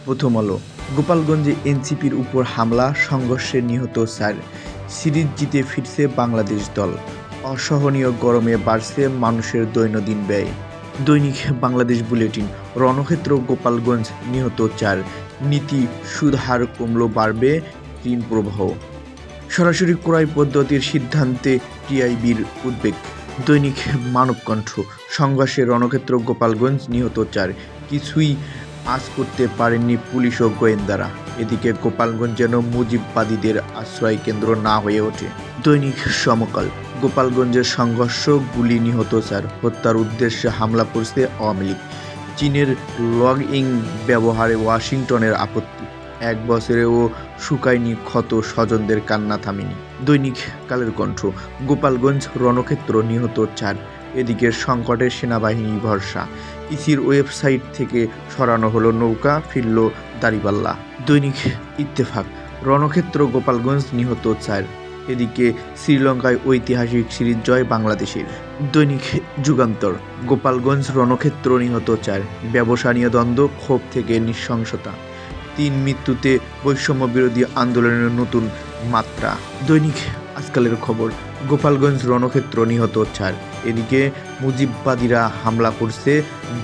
প্রথম আলো। গোপালগঞ্জে এনসিপির উপর হামলা, সংঘর্ষে নিহত 4। সিরিজ জিতে ফিরছে বাংলাদেশ দল। অসহনীয় গরমে বাড়ছে মানুষের দৈনন্দিন ব্যয়। দৈনিক বাংলাদেশ বুলেটিন। রণক্ষেত্র গোপালগঞ্জ, নিহত 4। নীতি সুদ হার কমল, বাড়বে ঋণ প্রবাহ। সরাসরি ক্রয় পদ্ধতির সিদ্ধান্তে টিআইবির উদ্বেগ। দৈনিক মানবকণ্ঠ। সংঘর্ষে রণক্ষেত্র গোপালগঞ্জ, নিহত 4। কিছুই আজ করতে পারেননি পুলিশ ও গোয়েন্দারা। এদিকে গোপালগঞ্জ যেন মুজিববাদীদের আশ্রয় কেন্দ্র না হয়ে ওঠে। দৈনিক সমকাল। গোপালগঞ্জের সংঘর্ষ, গুলি, নিহত 4। হত্যার উদ্দেশ্যে হামলা করছে আওয়ামী লীগ। চীনের লগ-ইন ব্যবহারে ওয়াশিংটনের আপত্তি। 1 বছরেও শুকায়নি ক্ষত, স্বজনদের কান্না থামেনি। দৈনিক কালের কণ্ঠ। গোপালগঞ্জ রণক্ষেত্র, নিহত 4। এদিকে সংকটে সেনাবাহিনী ভরসা। ইসির ওয়েবসাইট থেকে সরানো হলো নৌকা, ফিরল দাড়িপাল্লা। দৈনিক ইত্তেফাক। রণক্ষেত্র গোপালগঞ্জ, নিহত 4। এদিকে শ্রীলঙ্কায় ঐতিহাসিক সিরিজ জয় বাংলাদেশের। দৈনিক যুগান্তর। গোপালগঞ্জ রণক্ষেত্র, নিহত 4। ব্যবসা নিয়ে দ্বন্দ্ব, ক্ষোভ থেকে নৃশংসতা। 3 মৃত্যুতে বৈষম্য বিরোধী আন্দোলনের নতুন মাত্রা। দৈনিক আজকালের খবর। গোপালগঞ্জ রণক্ষেত্র, নিহত 4। এদিকে মুজিববাদীরা হামলা করছে,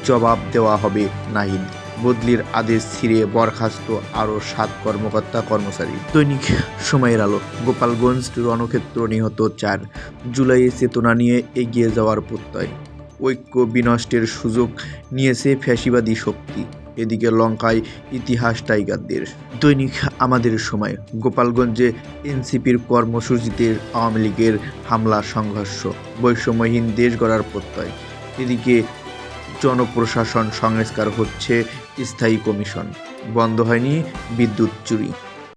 জবাব দেওয়া হবে নাহিদ। বদলির আদেশ ছিঁড়ে বরখাস্ত আরও 7 কর্মকর্তা কর্মচারী। দৈনিক সময়ের আলো। গোপালগঞ্জ রণক্ষেত্র, নিহত 4। জুলাইয়ে চেতনা নিয়ে এগিয়ে যাওয়ার প্রত্যয়। ঐক্য বিনষ্টের সুযোগ নিয়েছে ফ্যাসিবাদী শক্তি। এদিকে লঙ্কায় ইতিহাস টাইগারদের। দৈনিক আমাদের সময়। গোপালগঞ্জে এনসিপির কর্মসূচিতে আওয়ামী লীগের হামলা, সংঘর্ষ। বৈষম্যহীন দেশ গড়ার প্রত্যয়। এদিকে জনপ্রশাসন সংস্কার হচ্ছে, স্থায়ী কমিশন। বন্ধ হয়নি বিদ্যুৎ চুরি।